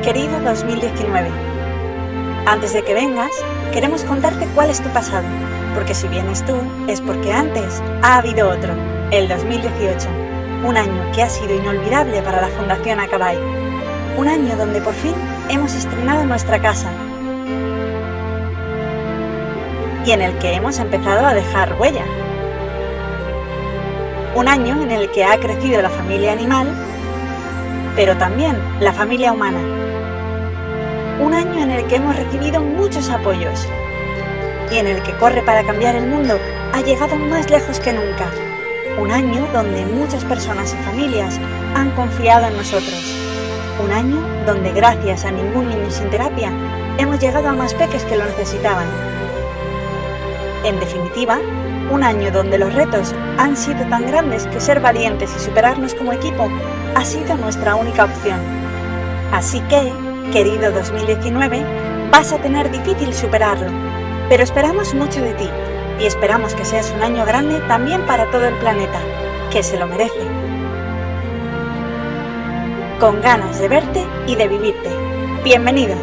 Querido 2019, antes de que vengas, queremos contarte cuál es tu pasado, porque si vienes tú, es porque antes ha habido otro, el 2018, un año que ha sido inolvidable para la Fundación Acabay, un año donde por fin hemos estrenado nuestra casa y en el que hemos empezado a dejar huella, un año en el que ha crecido la familia animal, pero también la familia humana. Un año en el que hemos recibido muchos apoyos y en el que Corre para Cambiar el Mundo ha llegado más lejos que nunca. Un año donde muchas personas y familias han confiado en nosotros. Un año donde gracias a Ningún Niño Sin Terapia hemos llegado a más peques que lo necesitaban. En definitiva, un año donde los retos han sido tan grandes que ser valientes y superarnos como equipo ha sido nuestra única opción. Así que, querido 2019, vas a tener difícil superarlo, pero esperamos mucho de ti y esperamos que seas un año grande también para todo el planeta, que se lo merece. Con ganas de verte y de vivirte. Bienvenido.